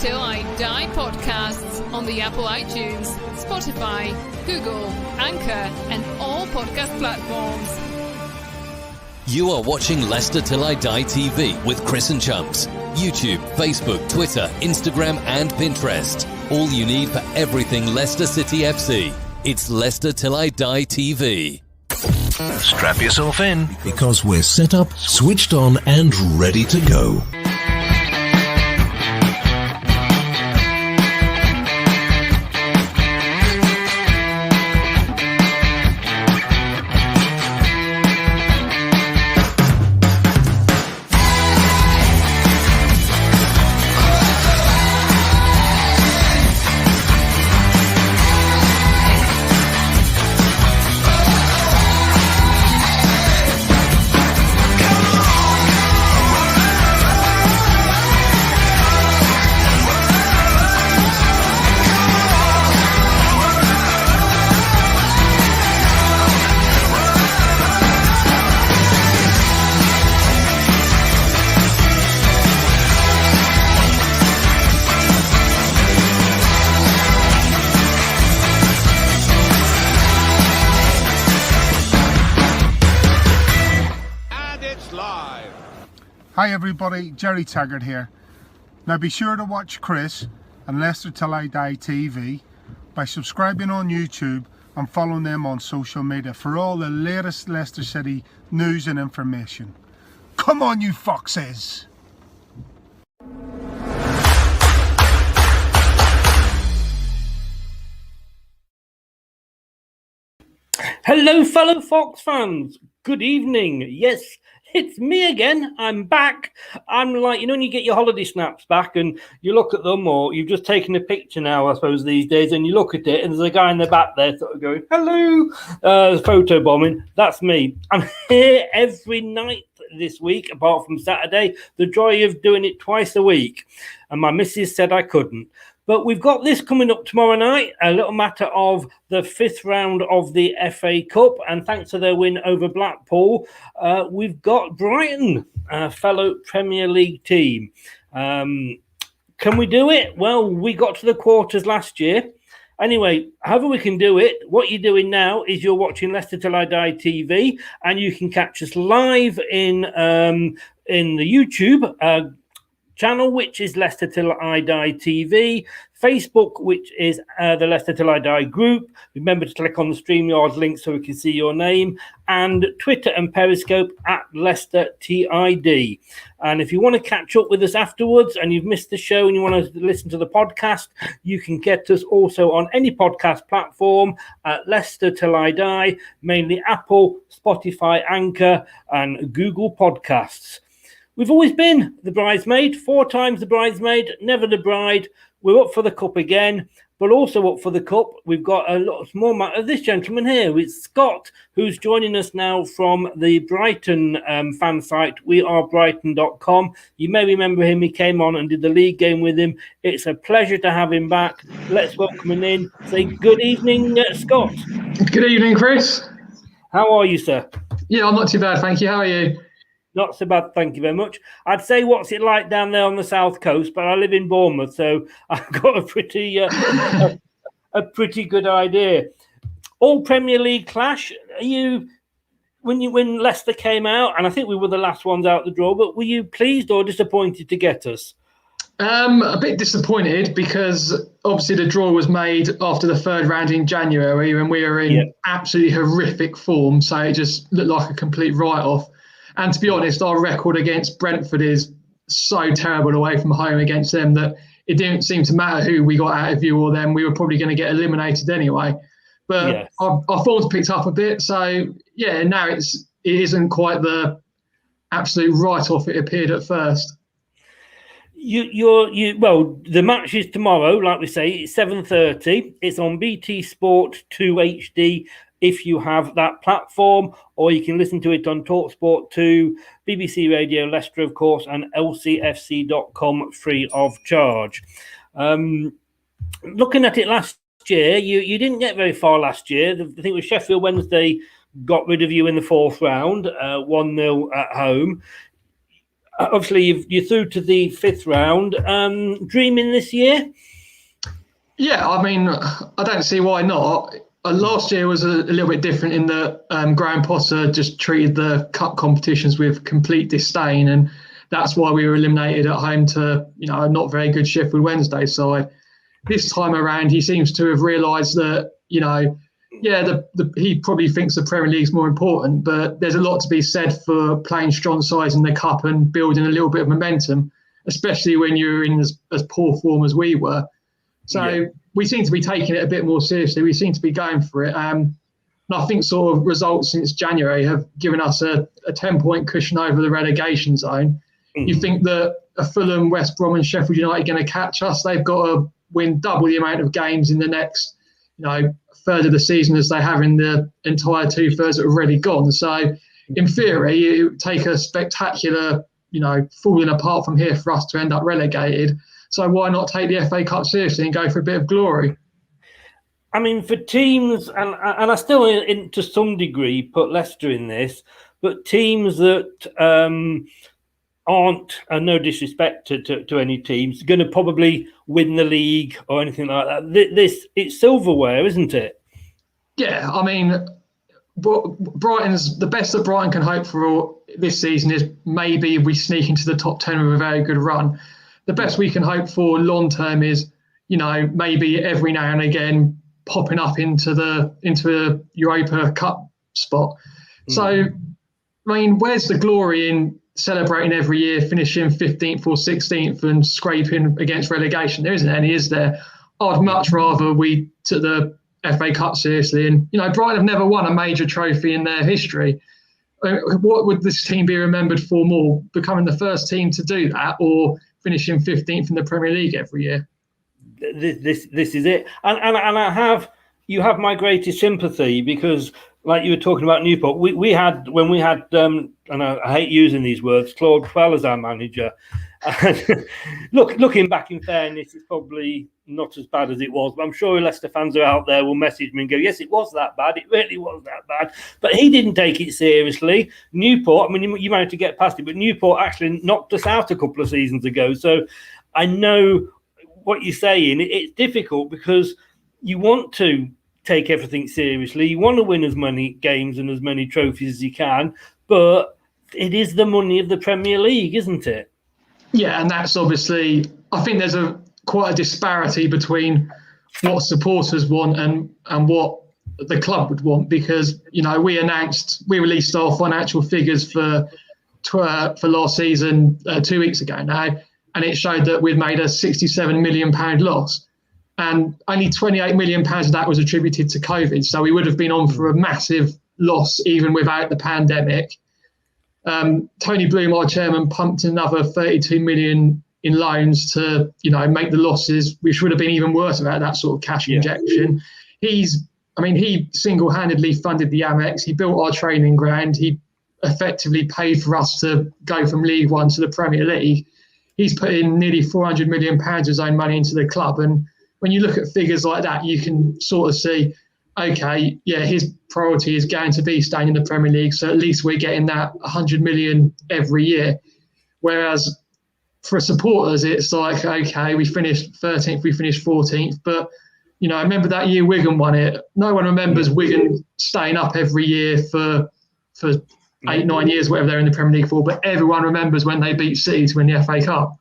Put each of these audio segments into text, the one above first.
Till I Die podcasts on the Apple iTunes, Spotify, Google, Anchor, and all podcast platforms. You are watching Leicester Till I Die TV with Chris and Chumps. YouTube, Facebook, Twitter, Instagram, and Pinterest. All you need for everything Leicester City FC. It's Leicester Till I Die TV. Strap yourself in, because we're set up, switched on, and ready to go. Hi everybody, Jerry Taggart here. Now be sure to watch Chris and Leicester Till I Die TV by subscribing on YouTube and following them on social media for all the latest Leicester City news and information. Come on you foxes! Hello fellow Fox fans, good evening. Yes, it's me again. I'm back. I'm like, you know, when you get your holiday snaps back and you look at them, or you've just taken a picture now, I suppose, these days, and you look at it and there's a guy in the back there sort of going, hello, photo bombing. That's me. I'm here every night this week, apart from Saturday. The joy of doing it twice a week. And my missus said I couldn't. But we've got this coming up tomorrow night, a little matter of the fifth round of the FA Cup. And thanks to their win over Blackpool, we've got Brighton, a fellow Premier League team. Can we do it? Well, we got to the quarters last year. Anyway, however we can do it, what you're doing now is you're watching Leicester Till I Die TV, and you can catch us live in the YouTube channel, which is Leicester Till I Die TV, Facebook, which is the Leicester Till I Die group. Remember to click on the StreamYard link so we can see your name, and Twitter and Periscope at Leicester TID. And if you want to catch up with us afterwards and you've missed the show and you want to listen to the podcast, you can get us also on any podcast platform at Leicester Till I Die, mainly Apple, Spotify, Anchor, and Google Podcasts. We've always been the bridesmaid, 4 times the bridesmaid, never the bride. We're up for the cup again, but also up for the cup. We've got a lot more matter. This gentleman here, it's Scott, who's joining us now from the Brighton fan site, wearebrighton.com. You may remember him. He came on and did the league game with him. It's a pleasure to have him back. Let's welcome him in. Say good evening, Scott. Good evening, Chris. How are you, sir? Yeah, I'm not too bad, thank you. How are you? Not so bad, thank you very much. I'd say what's it like down there on the south coast, but I live in Bournemouth, so I've got a pretty pretty good idea. All Premier League clash. Are you when Leicester came out, and I think we were the last ones out the draw, but were you pleased or disappointed to get us? A bit disappointed because obviously the draw was made after the third round in January when we were in absolutely horrific form, so it just looked like a complete write-off. And to be honest, our record against Brentford is so terrible away from home against them that it didn't seem to matter who we got out of you or them. We were probably going to get eliminated anyway. But our form's picked up a bit. So, yeah, now it isn't quite the absolute write-off it appeared at first. Well, the match is tomorrow, like we say. It's 7:30. It's on BT Sport 2 HD if you have that platform, or you can listen to it on TalkSport 2, BBC Radio Leicester, of course, and lcfc.com free of charge. Looking at it last year, you didn't get very far last year. I think it was Sheffield Wednesday got rid of you in the fourth round, 1-0 at home. obviously you're through to the 5th round. Dreaming this year? Yeah, I mean, I don't see why not. Last year was a little bit different in that Graham Potter just treated the cup competitions with complete disdain, and that's why we were eliminated at home to a not very good Sheffield Wednesday side. This time around, he seems to have realised that he probably thinks the Premier League's more important, but there's a lot to be said for playing strong sides in the cup and building a little bit of momentum, especially when you're in as poor form as we were. So we seem to be taking it a bit more seriously. We seem to be going for it. And I think sort of results since January have given us a 10-point cushion over the relegation zone. You think that a Fulham, West Brom and Sheffield United are going to catch us? They've got to win double the amount of games in the next third of the season as they have in the entire 2/3 that have already gone. So in theory, it would take a spectacular, falling apart from here for us to end up relegated. So why not take the FA Cup seriously and go for a bit of glory? I mean, for teams, and I still, to some degree, put Leicester in this, but teams that aren't, and no disrespect to any teams, going to probably win the league or anything like that. It's silverware, isn't it? Yeah, I mean, the best that Brighton can hope for this season is maybe we sneak into the top 10 with a very good run. The best we can hope for long term is, maybe every now and again popping up into a Europa Cup spot. So, I mean, where's the glory in celebrating every year, finishing 15th or 16th and scraping against relegation? There isn't any, is there? I'd much rather we took the FA Cup seriously. And, Brighton have never won a major trophy in their history. What would this team be remembered for more? Becoming the first team to do that, or finishing 15th in the Premier League every year? This is it. And you have my greatest sympathy, because like you were talking about Newport, we had and I hate using these words, Claude Puel as our manager. Looking back, in fairness, it's probably not as bad as it was, but I'm sure Leicester fans are out there will message me and go, yes, it was that bad, it really was that bad, but he didn't take it seriously. Newport, I mean, you managed to get past it, but Newport actually knocked us out a couple of seasons ago. So I know what you're saying. It's difficult because you want to take everything seriously, you want to win as many games and as many trophies as you can, but it is the money of the Premier League, isn't it? Yeah, and that's obviously, I think there's quite a disparity between what supporters want and what the club would want, because we released our financial figures for last season 2 weeks ago now, and it showed that we'd made a £67 million loss, and only £28 million of that was attributed to COVID. So we would have been on for a massive loss even without the pandemic. Tony Bloom, our chairman, pumped another 32 million in loans to, make the losses, which would have been even worse without that sort of cash injection. He single-handedly funded the Amex. He built our training ground. He effectively paid for us to go from League One to the Premier League. He's put in nearly £400 million of his own money into the club. And when you look at figures like that, you can sort of see, okay, yeah, his priority is going to be staying in the Premier League, so at least we're getting that 100 million every year. Whereas for supporters, it's like, okay, we finished 13th, we finished 14th, but I remember that year Wigan won it. No one remembers Wigan staying up every year for 8-9 years, whatever they're in the Premier League for, but everyone remembers when they beat City to win the FA Cup.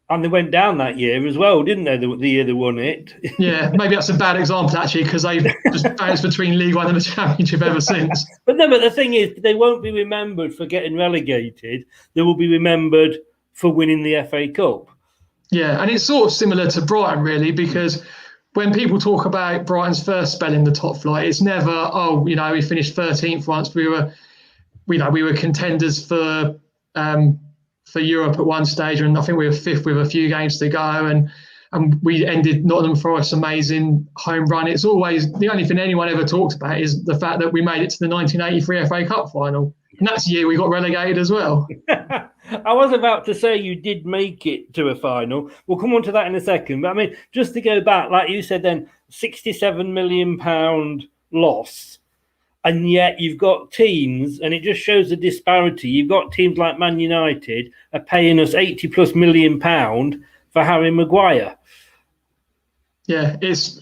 And they went down that year as well, didn't they? The year they won it. Yeah, maybe that's a bad example, actually, because they've just bounced between League One and the Championship ever since. But the thing is, they won't be remembered for getting relegated. They will be remembered for winning the FA Cup. Yeah, and it's sort of similar to Brighton, really, because when people talk about Brighton's first spell in the top flight, it's never, we finished 13th once. We were contenders for Europe at one stage, and I think we were 5th with a few games to go, and we ended Nottingham Forest's amazing home run. It's always, the only thing anyone ever talks about is the fact that we made it to the 1983 FA Cup final, and that's the year we got relegated as well. I was about to say you did make it to a final. We'll come on to that in a second, but I mean, just to go back, like you said then, £67 million loss. And yet you've got teams, and it just shows the disparity. You've got teams like Man United are paying us £80+ million for Harry Maguire. Yeah, it's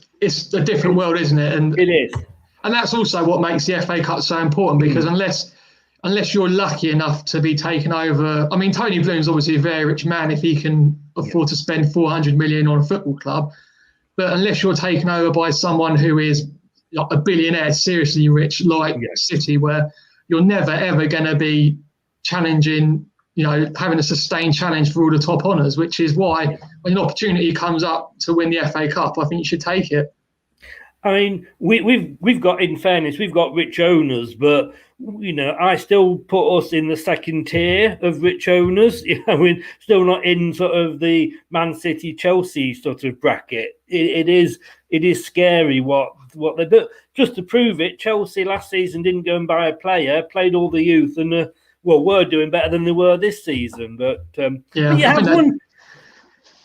a different world, isn't it? And it is. And that's also what makes the FA Cup so important, because unless you're lucky enough to be taken over, I mean, Tony Bloom's obviously a very rich man if he can afford to spend 400 million on a football club, but unless you're taken over by someone who is a billionaire, seriously rich, like City, where you're never ever going to be challenging, having a sustained challenge for all the top honours, which is why when an opportunity comes up to win the FA Cup, I think you should take it. I mean, we've got, in fairness, we've got rich owners, but I still put us in the second tier of rich owners. We're still not in sort of the Man City, Chelsea sort of bracket. It is scary what they do. Just to prove it, Chelsea last season didn't go and buy a player, played all the youth, and were doing better than they were this season. But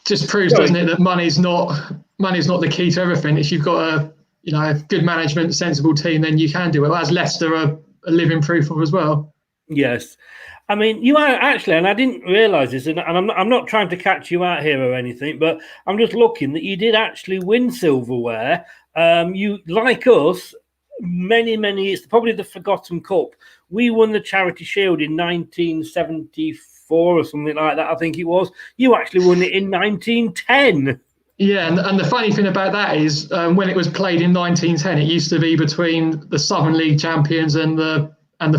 just proves, doesn't it, that money's not the key to everything. If you've got a good management, sensible team, then you can do it. As Leicester are living proof of as well. Yes. I mean, you are actually, and I didn't realise this, and I'm not trying to catch you out here or anything, but I'm just looking that you did actually win silverware. You, like us, it's probably the forgotten cup. We won the Charity Shield in 1974 or something like that, I think it was. You actually won it in 1910. Yeah, and the funny thing about that is when it was played in 1910, it used to be between the Southern League champions and the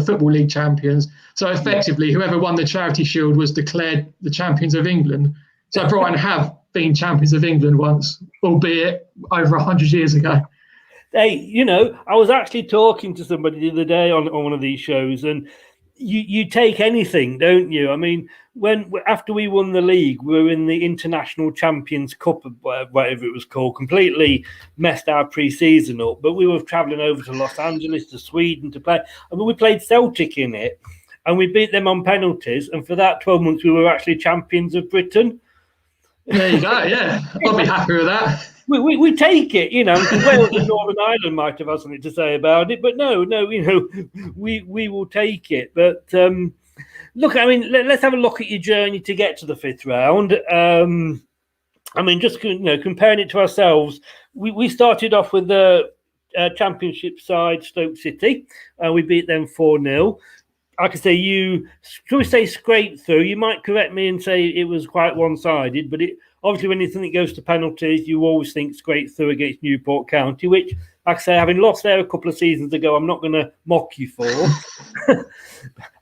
Football League champions. So effectively, whoever won the Charity Shield was declared the champions of England. So Brighton have been champions of England once, albeit over 100 years ago. Hey, I was actually talking to somebody the other day on one of these shows, and you take anything, don't you? I mean, after we won the league, we were in the International Champions Cup, whatever it was called, completely messed our pre-season up. But we were travelling over to Los Angeles, to Sweden to play. I mean, we played Celtic in it, and we beat them on penalties. And for that 12 months, we were actually champions of Britain. There you go. Yeah, I'll be happy with that. We take it, Wales and Northern Ireland might have had something to say about it, but no, we will take it. But look, I mean, let's have a look at your journey to get to the fifth round. I mean, just comparing it to ourselves, we started off with the Championship side, Stoke City. We beat them 4-0. I could say should we say scraped through? You might correct me and say it was quite one-sided, but obviously when you think it goes to penalties, you always think scraped through against Newport County, which, like I say, having lost there a couple of seasons ago, I'm not going to mock you for.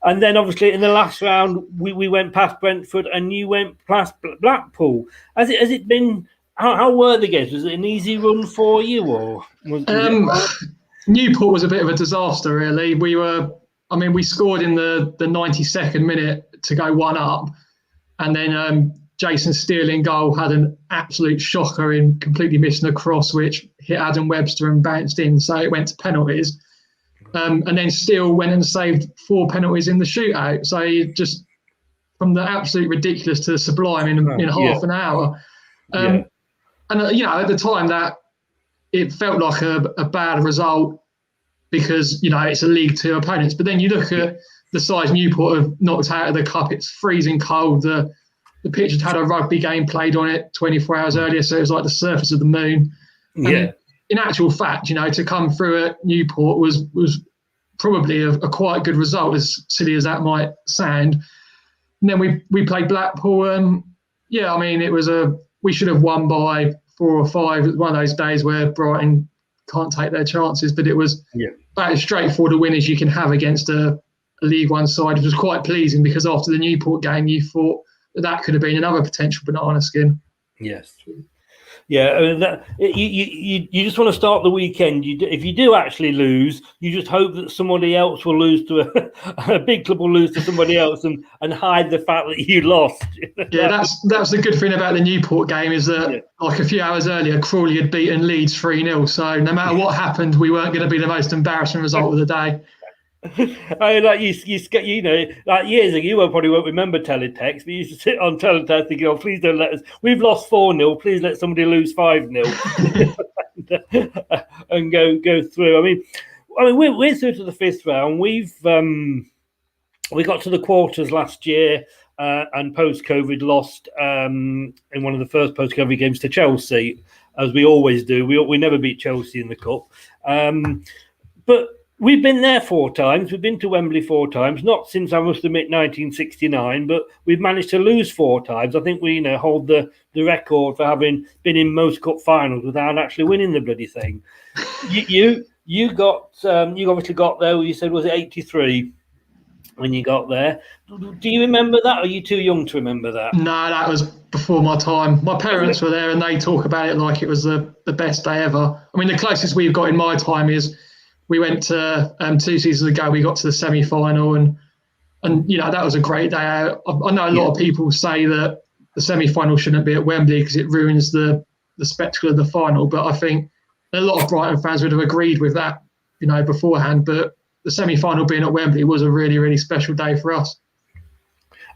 And then obviously in the last round, we went past Brentford and you went past Blackpool. Has it been? How were the games? Was it an easy run for you, or Newport was a bit of a disaster, really. We scored in the 92nd minute to go 1-up, and then Jason Steele in goal had an absolute shocker in completely missing a cross, which hit Adam Webster and bounced in, so it went to penalties. And then Steele went and saved 4 penalties in the shootout. So just from the absolute ridiculous to the sublime in half an hour. And at the time that it felt like a bad result, because it's a League Two opponents. But then you look at the size Newport have knocked out of the cup. It's freezing cold. The pitch had had a rugby game played on it 24 hours earlier, so it was like the surface of the moon. Yeah. And in actual fact, to come through at Newport was probably a quite good result, as silly as that might sound. And then we played Blackpool. It was we should have won by 4 or 5. It was one of those days where Brighton can't take their chances, but it was about as straightforward a win as you can have against a League One side, which was quite pleasing, because after the Newport game, you thought that could have been another potential banana skin. Yes. Yeah, I mean, you just want to start the weekend. If you do actually lose, you just hope that somebody else will lose to a big club will lose to somebody else and hide the fact that you lost. Yeah, that's the good thing about the Newport game, is that like a few hours earlier, Crawley had beaten Leeds 3-0. So no matter what happened, we weren't going to be the most embarrassing result of the day. I mean, like like years ago, you probably won't remember teletext, but you used to sit on teletext thinking, "Oh, please don't let us. We've lost 4-0. Please let somebody lose 5-0 and go through." I mean, I mean, we're through to the 5th round. We got to the quarters last year, and post-COVID lost in one of the first post-COVID games to Chelsea, as we always do. We never beat Chelsea in the cup, but we've been there 4 times. We've been to Wembley 4 times, not since, I must admit, 1969, but we've managed to lose 4 times. I think we hold the record for having been in most cup finals without actually winning the bloody thing. You obviously got there. You said, was it 83 when you got there? Do you remember that, or are you too young to remember that? No, that was before my time. My parents were there, and they talk about it like it was the best day ever. I mean, the closest we've got in my time is we went to 2 seasons ago. We got to the semi-final, and that was a great day out. I know a lot of people say that the semi-final shouldn't be at Wembley because it ruins the spectacle of the final, but I think a lot of Brighton fans would have agreed with that, beforehand. But the semi-final being at Wembley was a really, really special day for us.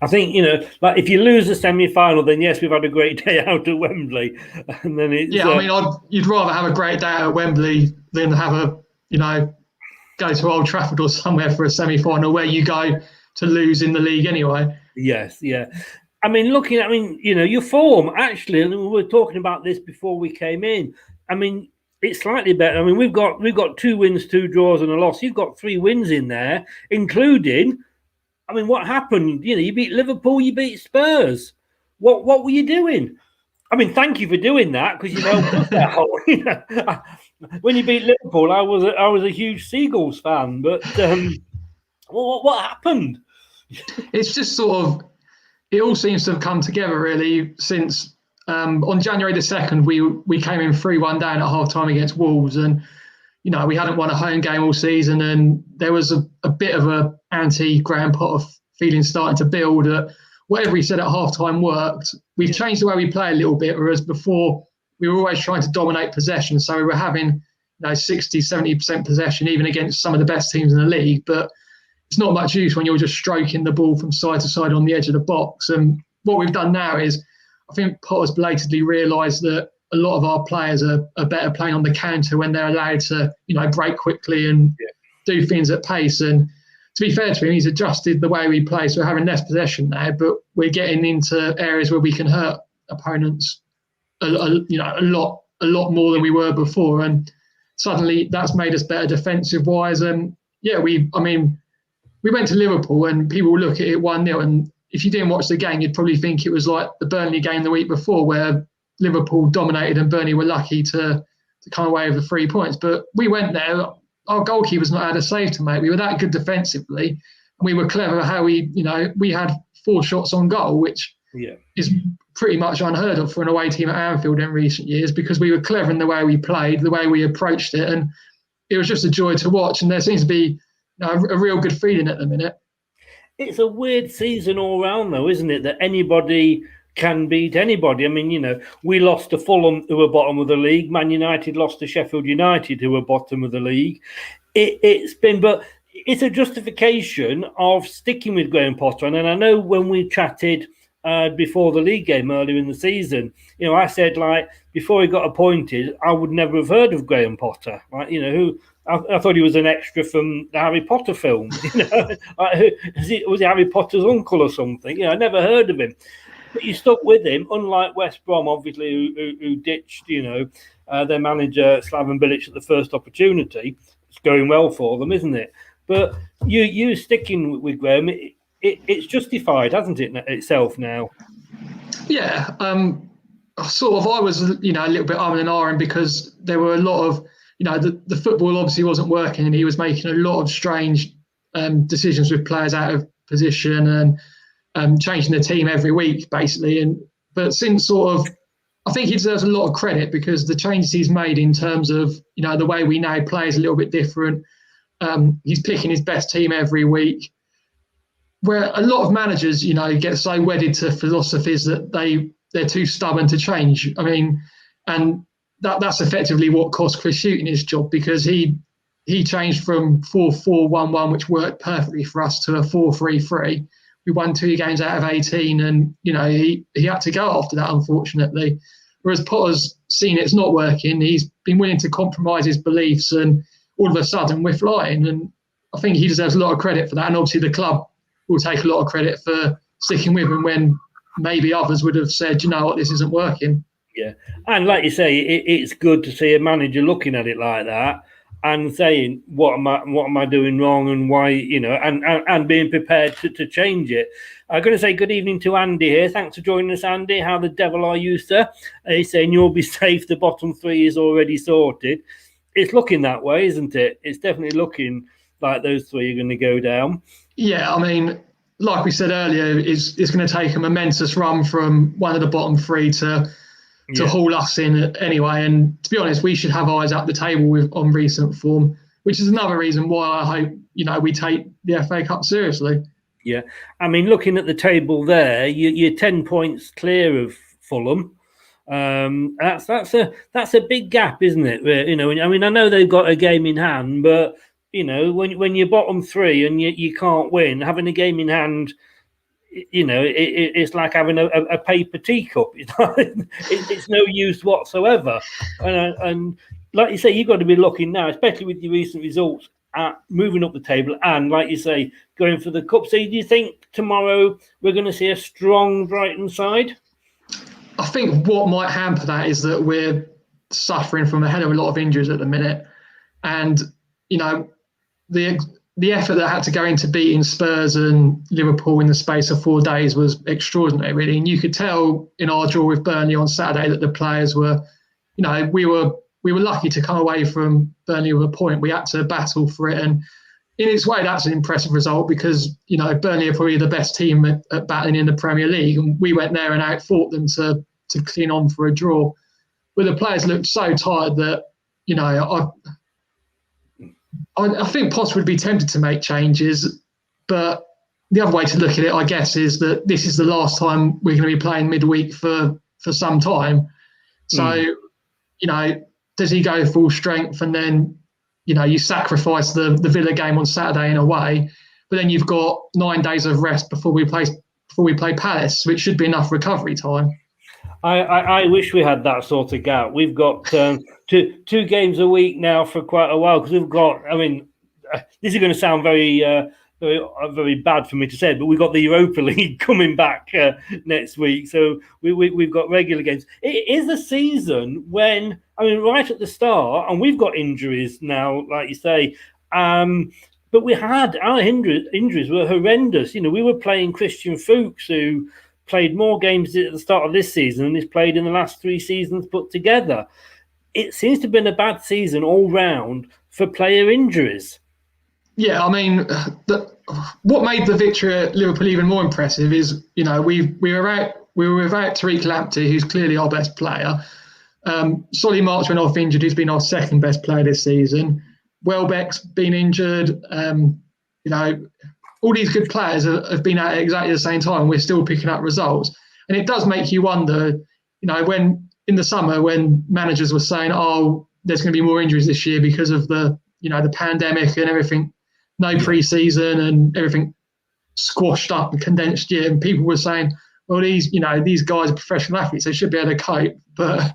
I think, like if you lose the semi-final, then yes, we've had a great day out at Wembley. And then it's, you'd rather have a great day out at Wembley than have go to Old Trafford or somewhere for a semi-final where you go to lose in the league anyway. Yes, yeah. I mean, your form, actually, and we were talking about this before we came in. I mean, it's slightly better. I mean, we've got 2 wins, 2 draws, and a loss. You've got 3 wins in there, including, I mean, what happened? You beat Liverpool, you beat Spurs. What were you doing? I mean, thank you for doing that, because you helped us out. When you beat Liverpool, I was a huge Seagulls fan, but what happened? It's just sort of, it all seems to have come together really since on January the 2nd, we came in 3-1 down at half-time against Wolves, and we hadn't won a home game all season, and there was a bit of a anti-Graham Potter feeling starting to build. Whatever he said at half-time worked. We've changed the way we play a little bit, whereas before we were always trying to dominate possession, so we were having 60-70% possession even against some of the best teams in the league, but it's not much use when you're just stroking the ball from side to side on the edge of the box. And what we've done now is, I think Potter's blatantly realised that a lot of our players are better playing on the counter when they're allowed to, break quickly and do things at pace. And to be fair to him, he's adjusted the way we play. So we're having less possession now, but we're getting into areas where we can hurt opponents a lot more than we were before. And suddenly that's made us better defensive wise. And we went to Liverpool and people look at it 1-0, and if you didn't watch the game, you'd probably think it was like the Burnley game the week before, where Liverpool dominated and Burnley were lucky to come away with the 3 points. But we went there, our goalkeeper's not had a save to make. We were that good defensively, and we were clever how we had 4 shots on goal, which is pretty much unheard of for an away team at Anfield in recent years, because we were clever in the way we played, the way we approached it, and it was just a joy to watch. And there seems to be a real good feeling at the minute. It's a weird season all round, though, isn't it? That anybody can beat anybody. I mean, we lost to Fulham, who were bottom of the league. Man United lost to Sheffield United, who were bottom of the league. But it's a justification of sticking with Graham Potter. And I know when we chatted before the league game earlier in the season, I said, before he got appointed, I would never have heard of Graham Potter. I thought he was an extra from the Harry Potter film. Was he Harry Potter's uncle or something? I never heard of him. But you stuck with him, unlike West Brom, obviously, who ditched, their manager Slaven Bilic at the first opportunity. It's going well for them, isn't it? But you sticking with Graham, it's justified, hasn't it, itself now? Yeah. I was, a little bit arm and ahhing, because there were a lot of, the football obviously wasn't working, and he was making a lot of strange decisions with players out of position and changing the team every week, basically. But since I think he deserves a lot of credit, because the changes he's made in terms of, the way we now play is a little bit different. He's picking his best team every week, where a lot of managers, get so wedded to philosophies that they're too stubborn to change. I mean, and that's effectively what cost Chris Hughton his job, because he changed from 4-4-1-1, which worked perfectly for us, to a 4-3-3. We won 2 games out of 18, and he had to go after that, unfortunately. Whereas Potter's seen it's not working. He's been willing to compromise his beliefs, and all of a sudden we're flying. And I think he deserves a lot of credit for that. And obviously the club will take a lot of credit for sticking with him when maybe others would have said, you know what, this isn't working. Yeah. And like you say, it's good to see a manager looking at it like that and saying, what am I doing wrong, and why, and being prepared to change it. I'm going to say good evening to Andy here. Thanks for joining us, Andy. How the devil are you, sir? He's saying you'll be safe. The bottom three is already sorted. It's looking that way, isn't it? It's definitely looking like those three are going to go down. Yeah, I mean, like we said earlier, it's going to take a momentous run from one of the bottom three to haul us in anyway. And to be honest, we should have eyes up the table on recent form, which is another reason why I hope, we take the FA Cup seriously. Yeah. I mean, looking at the table there, you're 10 points clear of Fulham. That's a big gap, isn't it? I mean, I know they've got a game in hand, but, when you're bottom three and you can't win, having a game in hand, it's like having a paper teacup. It's no use whatsoever. And like you say, you've got to be looking now, especially with your recent results, at moving up the table and, like you say, going for the cup. So do you think tomorrow we're going to see a strong Brighton side? I think what might hamper that is that we're suffering from a hell of a lot of injuries at the minute. And, the effort that had to go into beating Spurs and Liverpool in the space of 4 days was extraordinary, really. And you could tell in our draw with Burnley on Saturday that the players were, we were lucky to come away from Burnley with a point. We had to battle for it. And in its way, that's an impressive result because, Burnley are probably the best team at battling in the Premier League. And we went there and outfought them to clean on for a draw. But the players looked so tired that, I think Potter would be tempted to make changes, but the other way to look at it, I guess, is that this is the last time we're going to be playing midweek for some time. So, does he go full strength and then, you sacrifice the Villa game on Saturday in a way, but then you've got 9 days of rest before we play Palace, which should be enough recovery time. I wish we had that sort of gap. We've got two games a week now for quite a while because we've got. I mean, this is going to sound very bad for me to say, but we've got the Europa League coming back next week, so we've got regular games. It is a season when right at the start, and we've got injuries now, like you say. But we had our injuries were horrendous. We were playing Christian Fuchs, who played more games at the start of this season than he's played in the last 3 seasons put together. It seems to have been a bad season all round for player injuries. Yeah, I mean, what made the victory at Liverpool even more impressive is, we were without Tariq Lamptey, who's clearly our best player. Solly March went off injured, who's been our second best player this season. Welbeck's been injured. All these good players have been out at exactly the same time. We're still picking up results. And it does make you wonder, when in the summer, when managers were saying, oh, there's going to be more injuries this year because of the pandemic and everything, no pre-season and everything squashed up and condensed year. And people were saying, well, these guys are professional athletes. They should be able to cope. But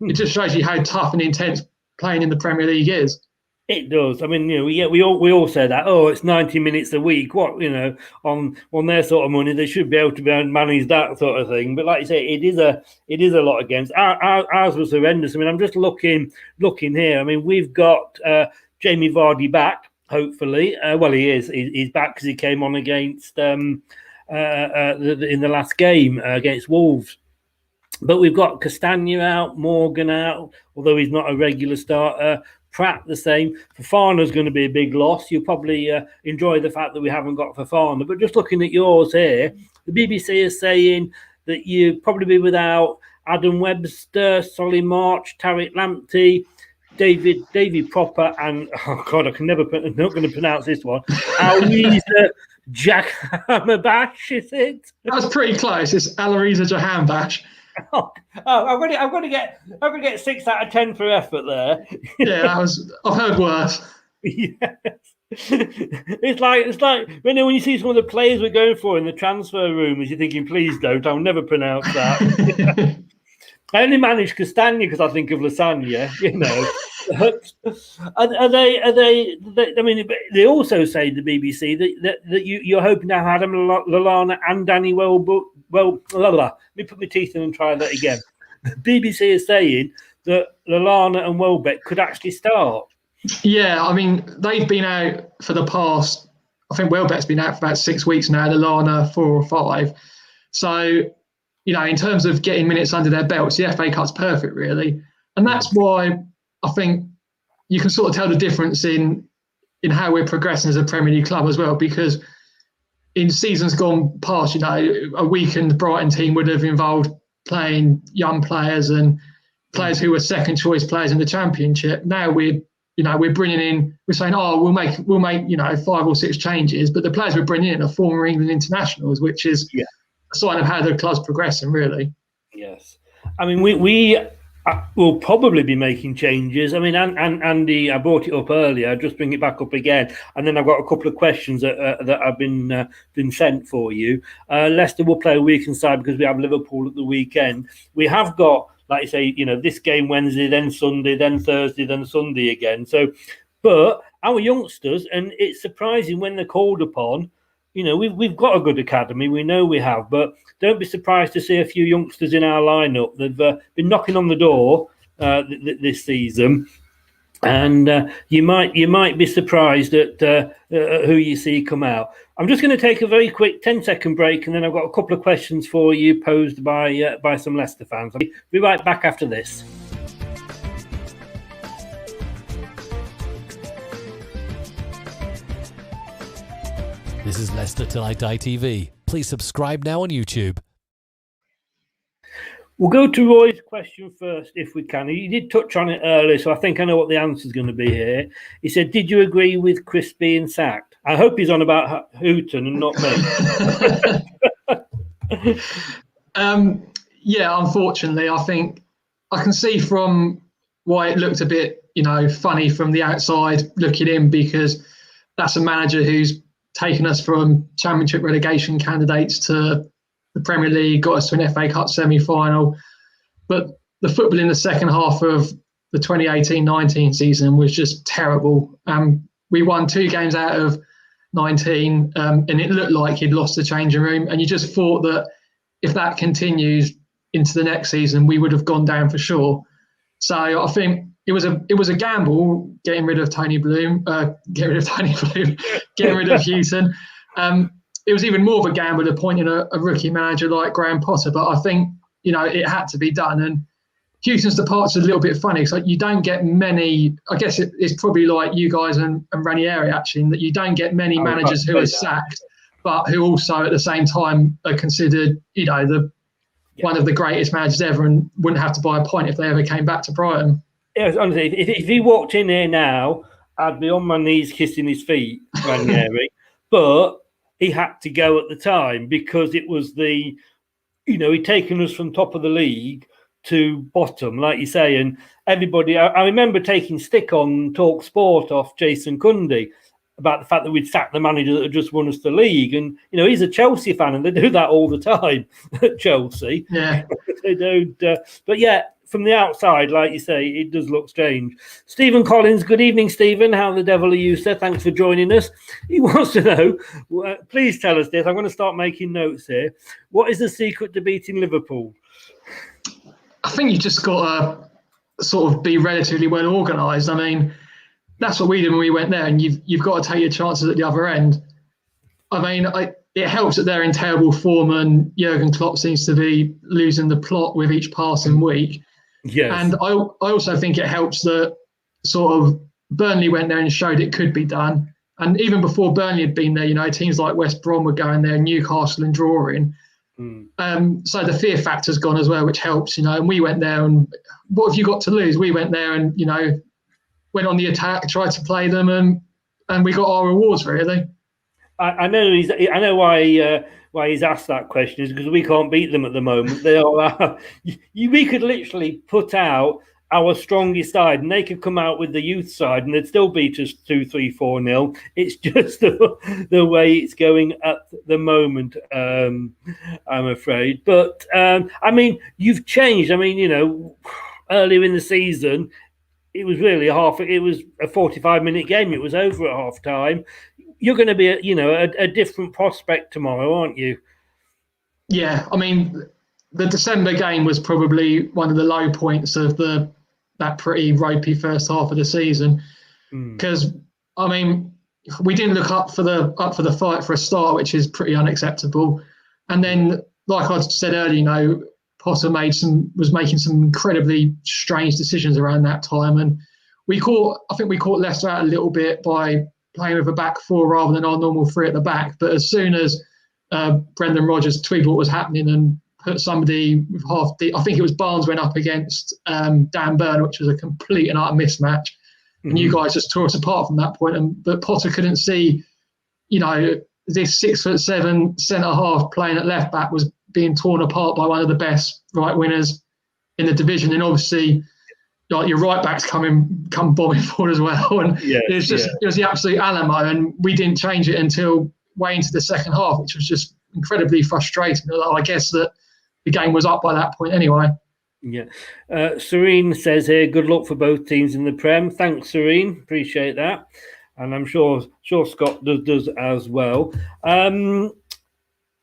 it just shows you how tough and intense playing in the Premier League is. It does. I mean, we all say that. Oh, it's 90 minutes a week. What on their sort of money, they should be able to manage that sort of thing. But like you say, it is a lot of games. Ours was horrendous. I mean, I'm just looking here. I mean, we've got Jamie Vardy back. Hopefully, well, he is. He's back because he came on against in the last game against Wolves. But we've got Castagna out, Morgan out, although he's not a regular starter. Pratt the same. Fofana's going to be a big loss. You'll probably enjoy the fact that we haven't got Fofana. But just looking at yours here, the BBC is saying that you'd probably be without Adam Webster, Solly March, Tariq Lamptey, David Proper, and oh god, I'm not going to pronounce this one. Alriza Jahanbakhsh, is it? That was pretty close. It's Alariza Jahanbakhsh. I'm going to get 6 out of 10 for effort there. Yeah, I've heard worse. Yes. It's like when you see some of the players we're going for in the transfer rumors, you're thinking, please don't. I'll never pronounce that. I only managed Castagna because I think of lasagna, Are they? I mean, they also say the BBC that you're hoping to have Adam Lallana and Danny Welbeck. Let me put my teeth in and try that again. The BBC is saying that Lallana and Welbeck could actually start. Yeah, I mean, they've been out for the past, I think Welbeck's been out for about 6 weeks now, Lallana 4 or 5. So, in terms of getting minutes under their belts, the FA Cup's perfect, really. And that's why I think you can sort of tell the difference in how we're progressing as a Premier League club as well, because in seasons gone past, a weakened Brighton team would have involved playing young players and players who were second choice players in the Championship. Now we're bringing in, we're saying, we'll make 5 or 6 changes, but the players we're bringing in are former England internationals, which is a sign of how the club's progressing, really. Yes. I mean, we will probably be making changes. I mean, and Andy, I brought it up earlier. I'll just bring it back up again, and then I've got a couple of questions that have been sent for you. Leicester will play a weekend side because we have Liverpool at the weekend. We have got, like you say, this game Wednesday, then Sunday, then Thursday, then Sunday again. So, but our youngsters, and it's surprising when they're called upon. We've got a good academy. We know we have, but don't be surprised to see a few youngsters in our lineup. They've been knocking on the door this season, and you might be surprised at who you see come out. I'm just going to take a very quick 10-second break, and then I've got a couple of questions for you posed by some Leicester fans. I'll be right back after this. This is Leicester Till I Die TV. Please subscribe now on YouTube. We'll go to Roy's question first, if we can. He did touch on it earlier, so I think I know what the answer is going to be here. He said, did you agree with Chris being sacked? I hope he's on about Houghton and not me. Yeah, unfortunately, I think I can see from why it looked a bit, funny from the outside looking in, because that's a manager who's taken us from Championship relegation candidates to the Premier League, got us to an FA Cup semi-final. But the football in the second half of the 2018-19 season was just terrible. We won 2 games out of 19, and it looked like he'd lost the changing room. And you just thought that if that continues into the next season, we would have gone down for sure. So I think it was a gamble getting rid of Tony Bloom, getting rid of Houghton. It was even more of a gamble appointing a rookie manager like Graham Potter. But I think it had to be done. And Houghton's departure is a little bit funny. So you don't get many. I guess it's probably like you guys and Ranieri actually, in that you don't get many managers who are sacked, but who also at the same time are considered one of the greatest managers ever, and wouldn't have to buy a point if they ever came back to Brighton. Yeah, honestly, if he walked in here now, I'd be on my knees kissing his feet, Ranieri. But he had to go at the time because it was he'd taken us from top of the league to bottom, like you say. And everybody, I remember taking stick on Talk Sport off Jason Cundy about the fact that we'd sacked the manager that had just won us the league. And, he's a Chelsea fan and they do that all the time at Chelsea. Yeah. They don't. But yeah, from the outside, like you say, it does look strange. Stephen Collins, good evening, Stephen. How the devil are you, sir? Thanks for joining us. He wants to know, please tell us this. I'm going to start making notes here. What is the secret to beating Liverpool? I think you just got to sort of be relatively well organised. I mean, that's what we did when we went there, and you've got to take your chances at the other end. I mean, it helps that they're in terrible form, and Jurgen Klopp seems to be losing the plot with each passing week. Yes. And I also think it helps that sort of Burnley went there and showed it could be done. And even before Burnley had been there, teams like West Brom were going there, Newcastle and drawing. So the fear factor's gone as well, which helps, and we went there and what have you got to lose? We went there and, went on the attack, tried to play them, and we got our rewards, really. I know why he's asked that question is because we can't beat them at the moment. They are we could literally put out our strongest side and they could come out with the youth side and they'd still beat us 2-3-4-0. It's just the way it's going at the moment, I'm afraid. But I mean, you've changed. I mean, earlier in the season, it was really it was a 45-minute game. It was over at half time. You're going to be a different prospect tomorrow, aren't you? Yeah, I mean, the December game was probably one of the low points of that pretty ropey first half of the season, because I mean, we didn't look up for the fight for a start, which is pretty unacceptable. And then, like I said earlier, Potter was making some incredibly strange decisions around that time, and I think we caught Leicester out a little bit by playing with a back four rather than our normal three at the back. But as soon as Brendan Rodgers twigged what was happening and put somebody with I think it was Barnes went up against Dan Burn, which was a complete and utter mismatch. And you guys just tore us apart from that point. But Potter couldn't see, this 6'7" centre half playing at left back was being torn apart by one of the best right wingers in the division. And obviously, your right backs come bombing forward as well. And it was the absolute Alamo. And we didn't change it until way into the second half, which was just incredibly frustrating. I guess that the game was up by that point anyway. Yeah. Serene says here, good luck for both teams in the Prem. Thanks, Serene. Appreciate that. And I'm sure Scott does as well.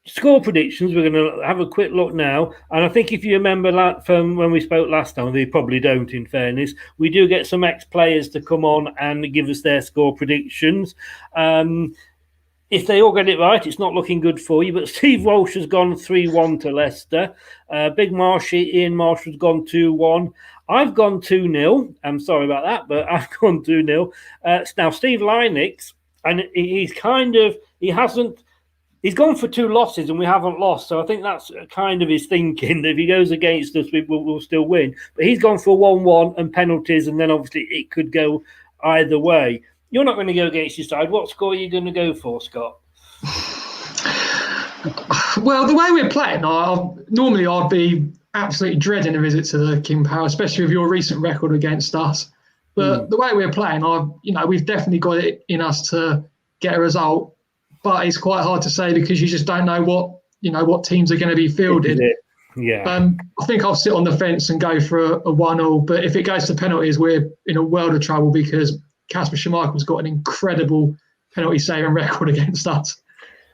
Score predictions, we're going to have a quick look now. And I think if you remember that from when we spoke last time, they probably don't, in fairness, we do get some ex-players to come on and give us their score predictions. If they all get it right, it's not looking good for you. But Steve Walsh has gone 3-1 to Leicester. Big Marshy, Ian Marshall's gone 2-1. I've gone 2-0. I'm sorry about that, but I've gone 2-0. Now, Steve Lynix, and he's gone for 2 losses and we haven't lost. So I think that's kind of his thinking. If he goes against us, we'll still win. But he's gone for 1-1 and penalties, and then obviously it could go either way. You're not going to go against your side. What score are you going to go for, Scott? Well, the way we're playing, normally I'd be absolutely dreading a visit to the King Power, especially with your recent record against us. But the way we're playing, we've definitely got it in us to get a result. But it's quite hard to say because you just don't know what teams are going to be fielded. Yeah. I think I'll sit on the fence and go for a 1-1. But if it goes to penalties, we're in a world of trouble because Kasper Schmeichel's got an incredible penalty saving record against us.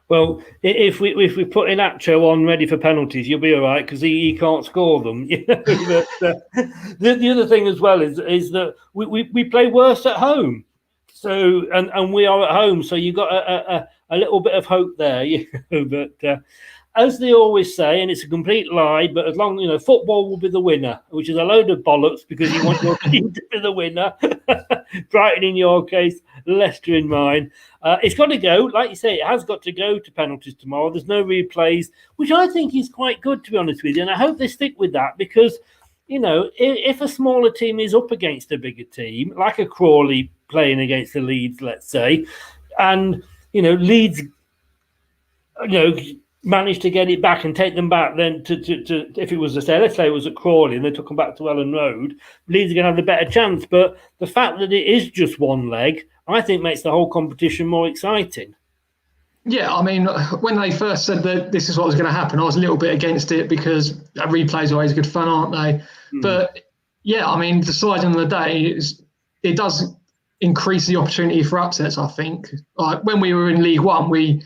Well, if we put Inacho on ready for penalties, you'll be all right because he can't score them. But, the other thing as well is that we play worse at home. So and we are at home, so you've got a little bit of hope there. But as they always say, and it's a complete lie, but as long football will be the winner, which is a load of bollocks because you want your team to be the winner. Brighton in your case, Leicester in mine. It's got to go, like you say, it has got to go to penalties tomorrow. There's no replays, which I think is quite good, to be honest with you. And I hope they stick with that because, if a smaller team is up against a bigger team, like a Crawley playing against the Leeds, let's say, and, Leeds, managed to get it back and take them back then to if it was let's say it was at Crawley and they took them back to Ellen Road, Leeds are going to have the better chance. But the fact that it is just one leg, I think makes the whole competition more exciting. Yeah, I mean, when they first said that this is what was going to happen, I was a little bit against it because replays are always good fun, aren't they? But yeah, I mean, deciding on the day, it does increase the opportunity for upsets, I think. Like when we were in League One, we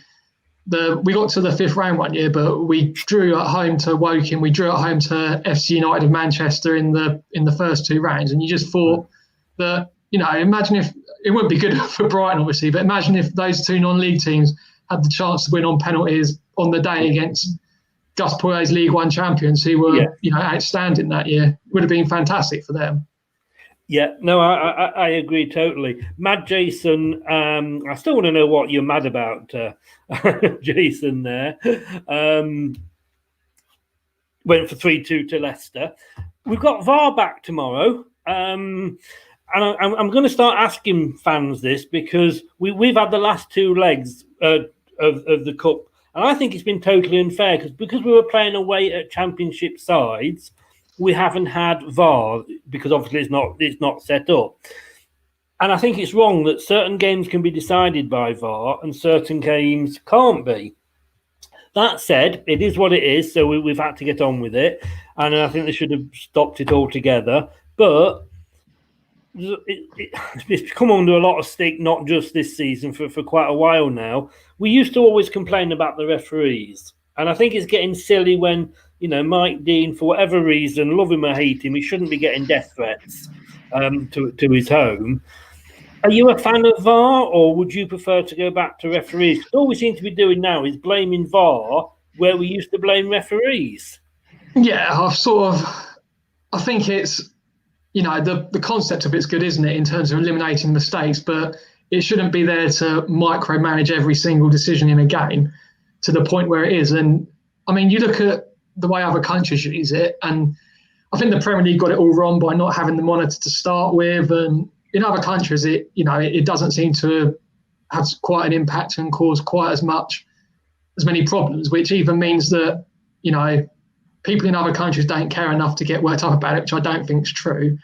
got to the 5th round one year, but we drew at home to Woking. We drew at home to FC United of Manchester in the first 2 rounds, and you just thought that imagine if it wouldn't be good for Brighton, obviously, but imagine if those 2 non-league teams had the chance to win on penalties on the day against Gus Poyet's League One champions, who were outstanding that year. It would have been fantastic for them. Yeah, no, I agree totally. Mad Jason, I still want to know what you're mad about, Jason there. Went for 3-2 to Leicester. We've got VAR back tomorrow. And I'm going to start asking fans this because we've had the last 2 legs of the Cup. And I think it's been totally unfair because we were playing away at Championship sides, we haven't had VAR because obviously it's not set up. And I think it's wrong that certain games can be decided by VAR and certain games can't be. That said, it is what it is, so we've had to get on with it. And I think they should have stopped it altogether. But it's come under a lot of stick, not just this season, for quite a while now. We used to always complain about the referees, and I think it's getting silly when, Mike Dean, for whatever reason, love him or hate him, he shouldn't be getting death threats to his home. Are you a fan of VAR, or would you prefer to go back to referees? All we seem to be doing now is blaming VAR where we used to blame referees. Yeah, I think it's, the concept of it's good, isn't it, in terms of eliminating mistakes, but it shouldn't be there to micromanage every single decision in a game to the point where it is. And I mean, you look at the way other countries use it, and I think the Premier League got it all wrong by not having the monitor to start with. And in other countries, it doesn't seem to have quite an impact and cause quite as many problems, which even means that, people in other countries don't care enough to get worked up about it, which I don't think is true.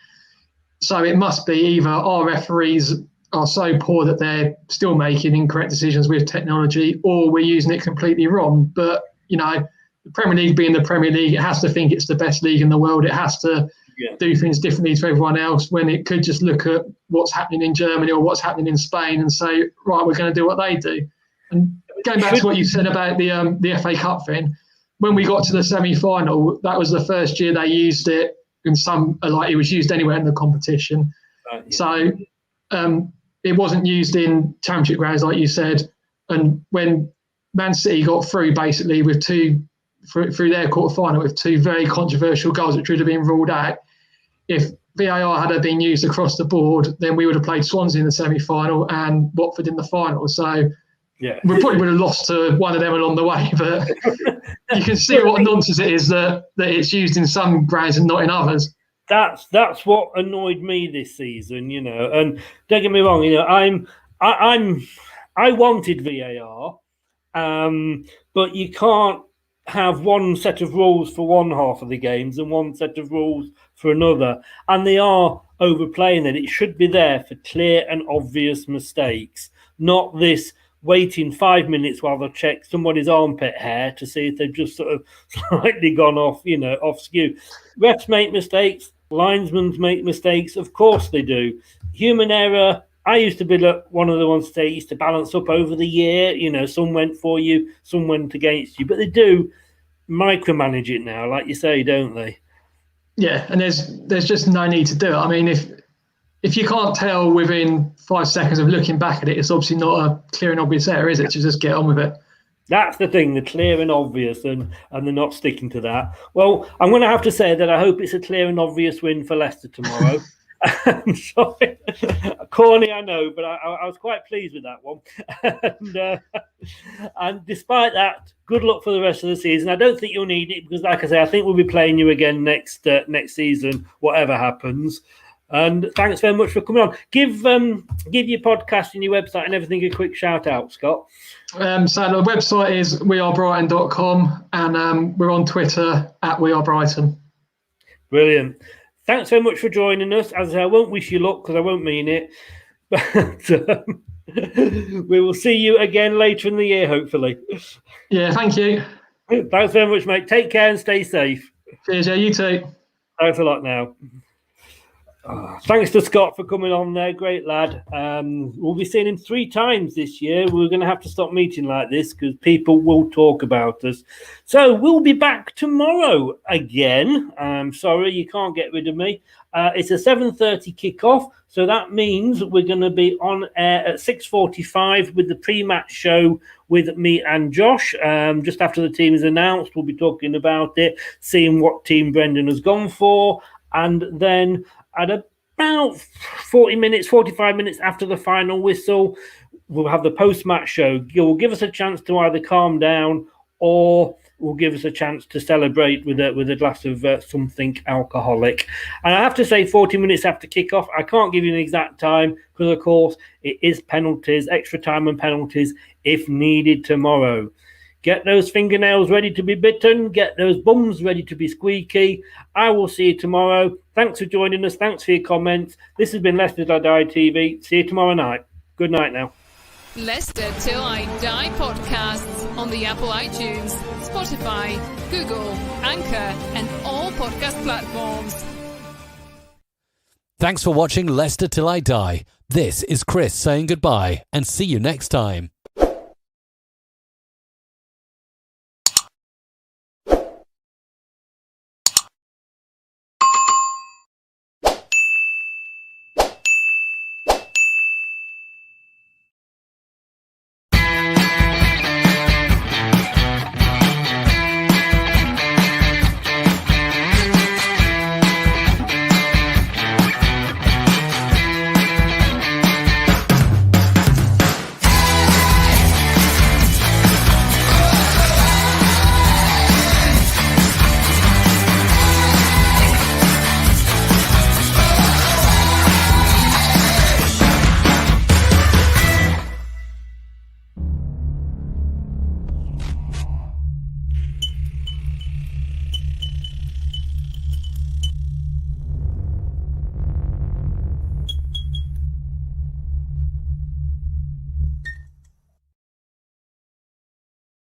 So it must be either our referees are so poor that they're still making incorrect decisions with technology, or we're using it completely wrong. But, the Premier League being the Premier League, it has to think it's the best league in the world. It has to do things differently to everyone else, when it could just look at what's happening in Germany or what's happening in Spain and say, right, we're going to do what they do. And going back to what you said about the FA Cup thing, when we got to the semi-final, that was the first year they used it in it was used anywhere in the competition. Right, yeah. So it wasn't used in Championship grounds, like you said. And when Man City got through, basically, with through their quarter-final with two very controversial goals which would have been ruled out, if VAR had been used across the board, then we would have played Swansea in the semi-final and Watford in the final. So we probably would have lost to one of them along the way, but you can see what nonsense it is that it's used in some grounds and not in others. That's what annoyed me this season, And don't get me wrong, I wanted VAR, but you can't have one set of rules for one half of the games and one set of rules for another, and they are overplaying it. It should be there for clear and obvious mistakes, not this waiting 5 minutes while they check somebody's armpit hair to see if they've just sort of slightly gone off, off skew. Refs make mistakes, linesmen make mistakes, of course they do. Human error, I used to be one of the ones that used to balance up over the year, some went for you, some went against you, but they do micromanage it now, like you say, don't they? Yeah, and there's just no need to do it. I mean, if you can't tell within 5 seconds of looking back at it, it's obviously not a clear and obvious error, is it? To just get on with it. That's the thing, the clear and obvious, and they're not sticking to that. Well, I'm going to have to say that I hope it's a clear and obvious win for Leicester tomorrow. I'm sorry, corny, I know, but I was quite pleased with that one. And despite that, good luck for the rest of the season. I don't think you'll need it because, like I say, I think we'll be playing you again next season, whatever happens. And thanks very much for coming on. Give your podcast and your website and everything a quick shout out, Scott. So the website is wearebrighton.com, and we're on Twitter at wearebrighton. Brilliant. Thanks very much for joining us. As I say, I won't wish you luck because I won't mean it. But we will see you again later in the year, hopefully. Yeah, thank you. Thanks very much, mate. Take care and stay safe. Cheers, yeah, you too. Thanks a lot now. Thanks to Scott for coming on there. Great lad. We'll be seeing him 3 times this year. We're going to have to stop meeting like this because people will talk about us. So we'll be back tomorrow again. I'm sorry, you can't get rid of me. It's a 7:30 kickoff. So that means we're going to be on air at 6:45 with the pre-match show with me and Josh. Just after the team is announced, we'll be talking about it, seeing what team Brendan has gone for. And then at about 45 minutes after the final whistle, we'll have the post-match show. You'll give us a chance to either calm down or will give us a chance to celebrate with a glass of something alcoholic. And I have to say 40 minutes after kickoff, I can't give you an exact time because, of course, it is penalties, extra time and penalties if needed tomorrow. Get those fingernails ready to be bitten. Get those bums ready to be squeaky. I will see you tomorrow. Thanks for joining us. Thanks for your comments. This has been Leicester Till I Die TV. See you tomorrow night. Good night now. Leicester Till I Die podcasts on the Apple iTunes, Spotify, Google, Anchor, and all podcast platforms. Thanks for watching Leicester Till I Die. This is Chris saying goodbye and see you next time.